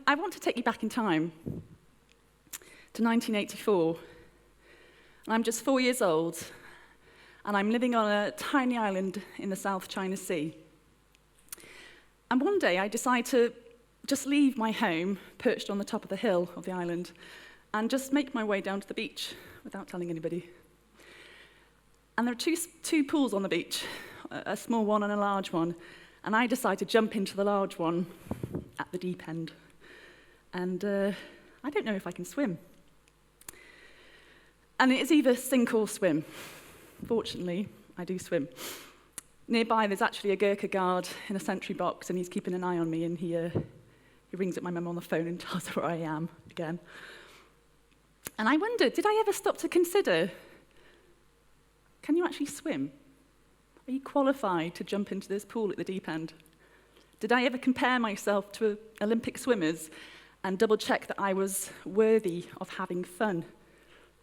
I want to take you back in time to 1984. And I'm just 4 years old, and I'm living on a tiny island in the South China Sea. And one day I decide to just leave my home, perched on the top of the hill of the island, and just make my way down to the beach without telling anybody. And there are two pools on the beach, a small one and a large one, and I decide to jump into the large one at the deep end. And I don't know if I can swim. And it is either sink or swim. Fortunately, I do swim. Nearby, there's actually a Gurkha guard in a sentry box, and he's keeping an eye on me, and he rings at my mum on the phone and tells her where I am again. And I wondered, did I ever stop to consider, can you actually swim? Are you qualified to jump into this pool at the deep end? Did I ever compare myself to Olympic swimmers and double-check that I was worthy of having fun?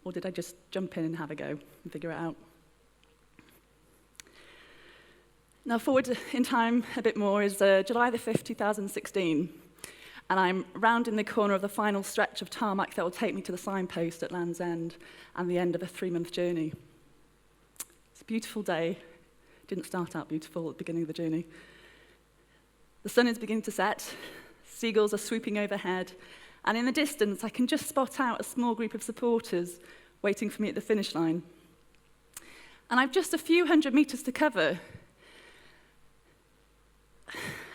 Or did I just jump in and have a go and figure it out? Now, forward in time a bit more is July the 5th, 2016, and I'm rounding the corner of the final stretch of tarmac that will take me to the signpost at Land's End and the end of a 3-month journey. It's a beautiful day. It didn't start out beautiful at the beginning of the journey. The sun is beginning to set, seagulls are swooping overhead, and in the distance I can just spot out a small group of supporters waiting for me at the finish line. And I've just a few hundred meters to cover,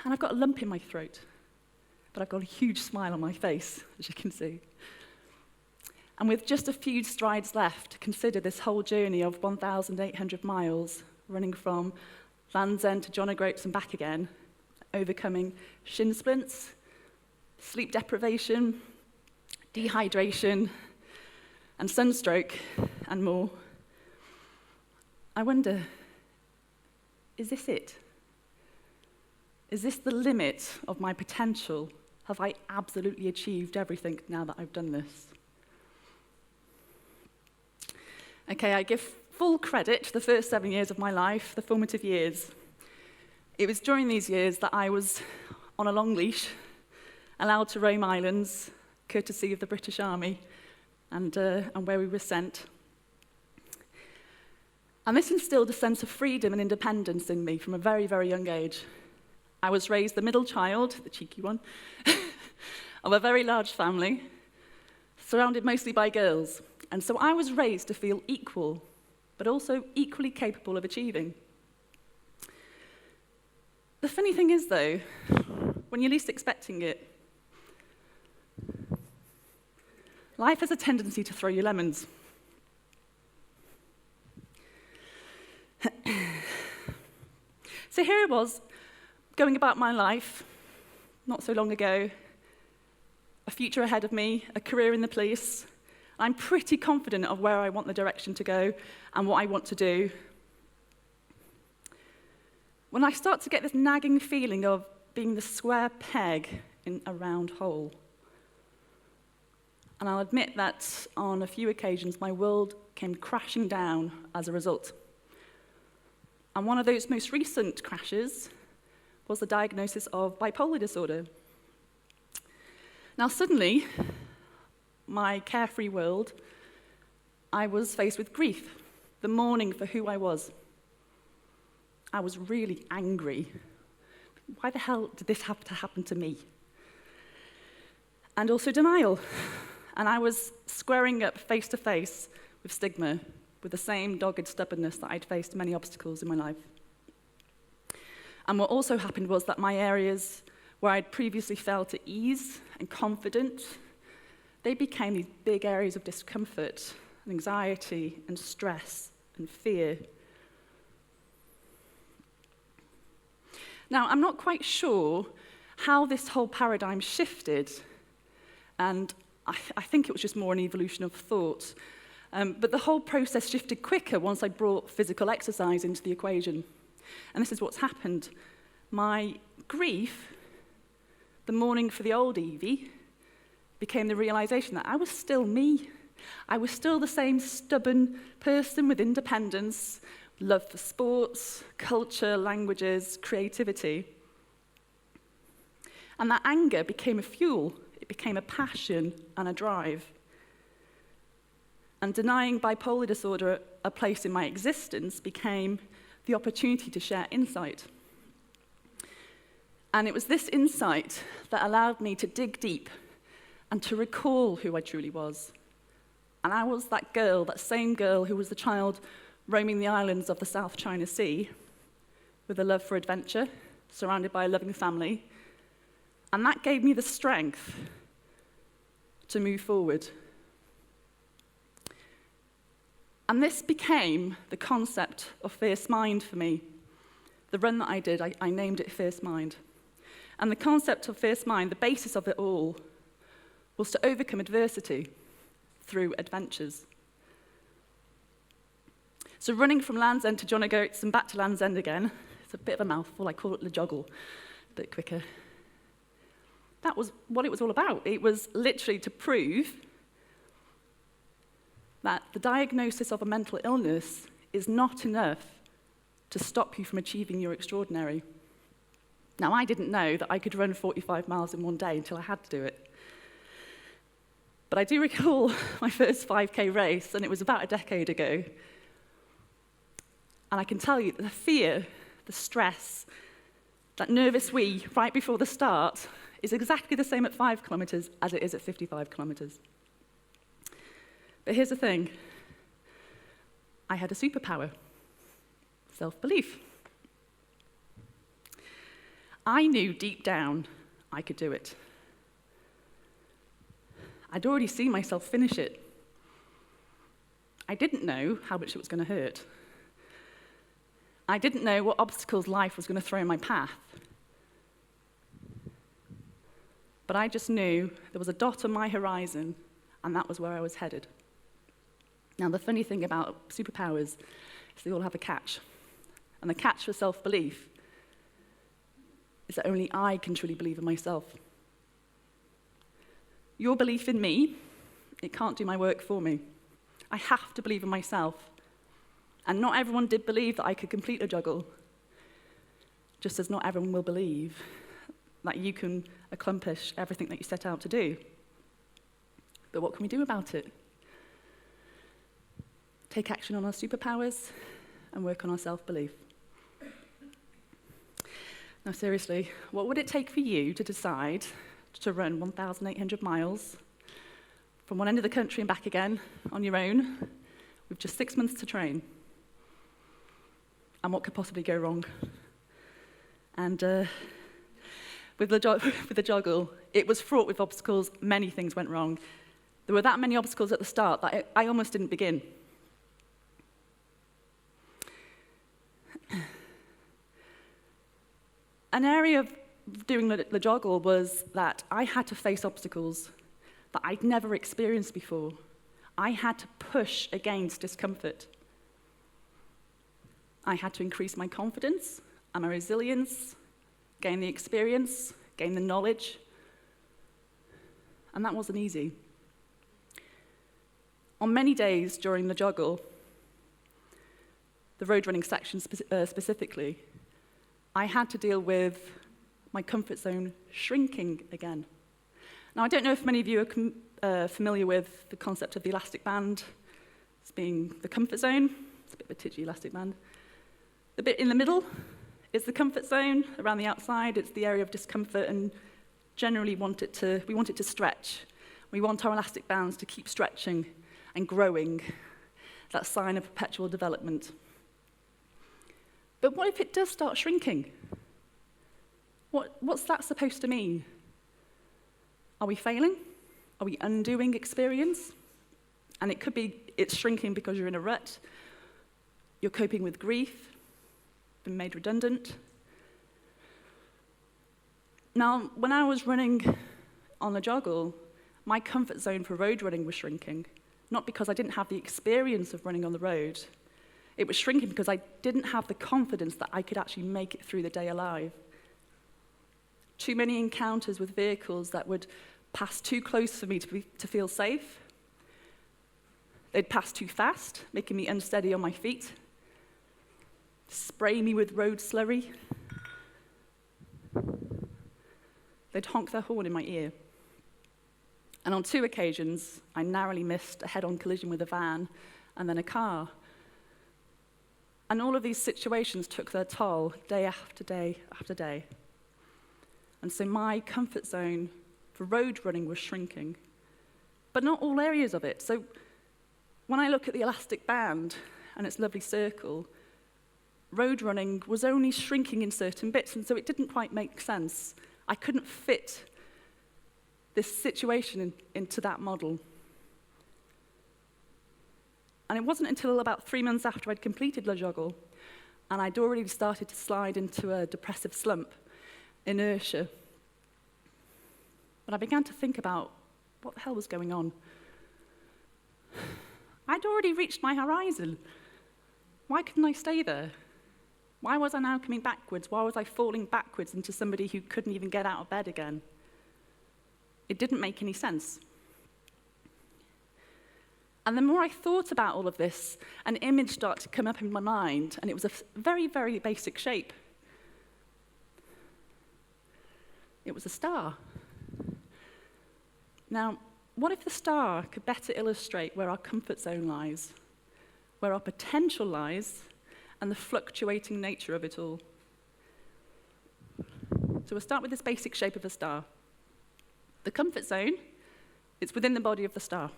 and I've got a lump in my throat, but I've got a huge smile on my face, as you can see. And with just a few strides left to consider this whole journey of 1,800 miles, running from Land's End to John O'Groats and back again, overcoming shin splints, sleep deprivation, dehydration, and sunstroke, and more, I wonder, is this it? Is this the limit of my potential? Have I absolutely achieved everything now that I've done this? Okay, I give full credit to the first 7 years of my life, the formative years. It was during these years that I was on a long leash, allowed to roam islands, courtesy of the British Army, and where we were sent. And this instilled a sense of freedom and independence in me from a very, very young age. I was raised the middle child, the cheeky one, of a very large family, surrounded mostly by girls. And so I was raised to feel equal, but also equally capable of achieving. The funny thing is, though, when you're least expecting it, life has a tendency to throw you lemons. So here I was, going about my life, not so long ago, a future ahead of me, a career in the police. I'm pretty confident of where I want the direction to go and what I want to do. When I start to get this nagging feeling of being the square peg in a round hole. And I'll admit that on a few occasions my world came crashing down as a result. And one of those most recent crashes was the diagnosis of bipolar disorder. Now suddenly, my carefree world, I was faced with grief, the mourning for who I was. I was really angry. Why the hell did this have to happen to me? And also denial. And I was squaring up face to face with stigma, with the same dogged stubbornness that I'd faced many obstacles in my life. And what also happened was that my areas where I'd previously felt at ease and confident, they became these big areas of discomfort, and anxiety, and stress, and fear. Now, I'm not quite sure how this whole paradigm shifted, and I think it was just more an evolution of thought. But the whole process shifted quicker once I brought physical exercise into the equation. And this is what's happened. My grief, the mourning for the old Yvie, became the realization that I was still me. I was still the same stubborn person with independence, love for sports, culture, languages, creativity. And that anger became a fuel. It became a passion and a drive. And denying bipolar disorder a place in my existence became the opportunity to share insight. And it was this insight that allowed me to dig deep and to recall who I truly was. And I was that girl, that same girl who was the child roaming the islands of the South China Sea with a love for adventure, surrounded by a loving family. And that gave me the strength to move forward. And this became the concept of fierce mind for me. The run that I did, I named it Fierce Mind. And the concept of fierce mind, the basis of it all, was to overcome adversity through adventures. So running from Land's End to John O'Groats and back to Land's End again, it's a bit of a mouthful, I call it the joggle, a bit quicker. That was what it was all about. It was literally to prove that the diagnosis of a mental illness is not enough to stop you from achieving your extraordinary. Now, I didn't know that I could run 45 miles in one day until I had to do it. But I do recall my first 5K race, and it was about a decade ago. And I can tell you that the fear, the stress, that nervous wee right before the start is exactly the same at 5 kilometres as it is at 55 kilometres. But here's the thing. I had a superpower. Self-belief. I knew deep down I could do it. I'd already seen myself finish it. I didn't know how much it was going to hurt. I didn't know what obstacles life was going to throw in my path. But I just knew there was a dot on my horizon, and that was where I was headed. Now, the funny thing about superpowers is they all have a catch. And the catch for self-belief is that only I can truly believe in myself. Your belief in me, it can't do my work for me. I have to believe in myself. And not everyone did believe that I could complete a juggle, just as not everyone will believe that you can accomplish everything that you set out to do. But what can we do about it? Take action on our superpowers and work on our self-belief. Now, seriously, what would it take for you to decide to run 1,800 miles from one end of the country and back again on your own with just 6 months to train? And what could possibly go wrong? And with the joggle, it was fraught with obstacles. Many things went wrong. There were that many obstacles at the start that I almost didn't begin. An area of doing the joggle was that I had to face obstacles that I'd never experienced before. I had to push against discomfort. I had to increase my confidence and my resilience, gain the experience, gain the knowledge, and that wasn't easy. On many days during the joggle, the road running section specifically, I had to deal with my comfort zone shrinking again. Now, I don't know if many of you are familiar with the concept of the elastic band as being the comfort zone. It's a bit of a titchy elastic band. The bit in the middle is the comfort zone. Around the outside, it's the area of discomfort, and generally we want it to stretch. We want our elastic bands to keep stretching and growing. That's a sign of perpetual development. But what if it does start shrinking? What's that supposed to mean? Are we failing? Are we undoing experience? And it could be it's shrinking because you're in a rut, you're coping with grief, been made redundant. Now, when I was running on the joggle, my comfort zone for road running was shrinking, not because I didn't have the experience of running on the road. It was shrinking because I didn't have the confidence that I could actually make it through the day alive. Too many encounters with vehicles that would pass too close for me to feel safe. They'd pass too fast, making me unsteady on my feet. Spray me with road slurry. They'd honk their horn in my ear. And on 2 occasions, I narrowly missed a head-on collision with a van and then a car. And all of these situations took their toll day after day after day. And so my comfort zone for road running was shrinking, but not all areas of it. So when I look at the elastic band and its lovely circle, road running was only shrinking in certain bits, and so it didn't quite make sense. I couldn't fit this situation into that model. And it wasn't until about 3 months after I'd completed Le Joggle, and I'd already started to slide into a depressive slump, inertia, but I began to think about what the hell was going on. I'd already reached my horizon. Why couldn't I stay there? Why was I now coming backwards? Why was I falling backwards into somebody who couldn't even get out of bed again? It didn't make any sense. And the more I thought about all of this, an image started to come up in my mind, and it was a very, very basic shape. It was a star. Now, what if the star could better illustrate where our comfort zone lies, where our potential lies, and the fluctuating nature of it all? So we'll start with this basic shape of a star. The comfort zone, it's within the body of the star.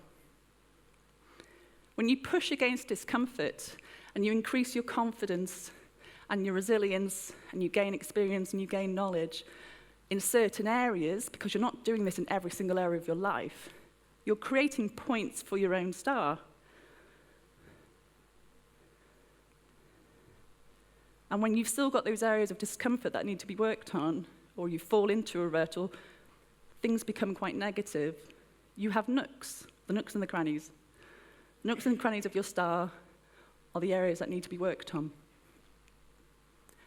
When you push against discomfort and you increase your confidence and your resilience and you gain experience and you gain knowledge in certain areas, because you're not doing this in every single area of your life, you're creating points for your own star. And when you've still got those areas of discomfort that need to be worked on, or you fall into a rut, or things become quite negative, you have nooks, the nooks and the crannies. The nooks and crannies of your star are the areas that need to be worked on.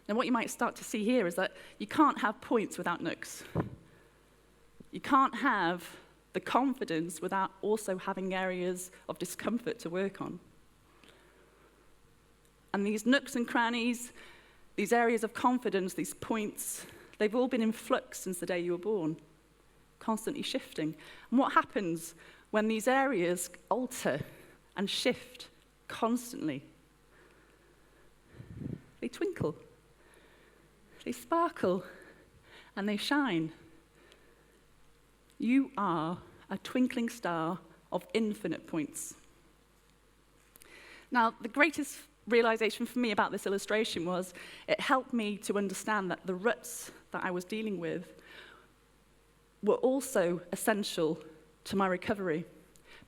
Now, what you might start to see here is that you can't have points without nooks. You can't have the confidence without also having areas of discomfort to work on. And these nooks and crannies, these areas of confidence, these points, they've all been in flux since the day you were born, constantly shifting. And what happens when these areas alter and shift constantly? They twinkle, they sparkle, and they shine. You are a twinkling star of infinite points. Now, the greatest realization for me about this illustration was it helped me to understand that the ruts that I was dealing with were also essential to my recovery,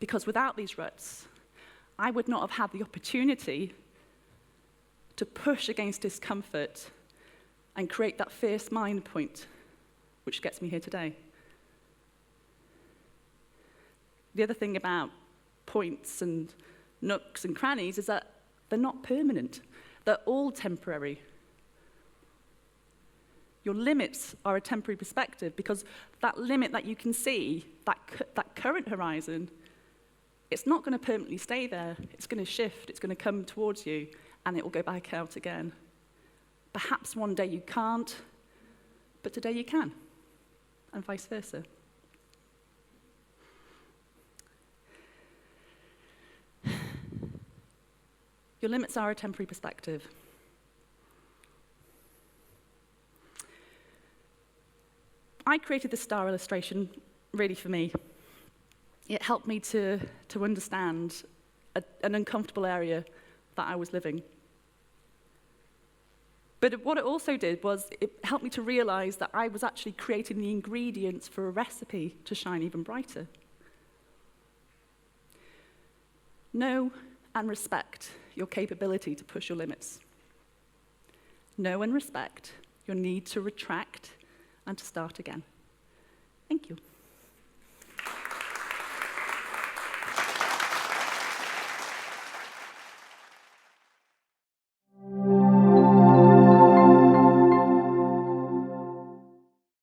because without these ruts, I would not have had the opportunity to push against discomfort and create that fierce mind point, which gets me here today. The other thing about points and nooks and crannies is that they're not permanent. They're all temporary. Your limits are a temporary perspective, because that limit that you can see, that current horizon, it's not going to permanently stay there. It's going to shift. It's going to come towards you, and it will go back out again. Perhaps one day you can't, but today you can, and vice versa. Your limits are a temporary perspective. I created this star illustration really for me. It helped me to understand an uncomfortable area that I was living. But what it also did was it helped me to realize that I was actually creating the ingredients for a recipe to shine even brighter. Know and respect your capability to push your limits. Know and respect your need to retract and to start again. Thank you.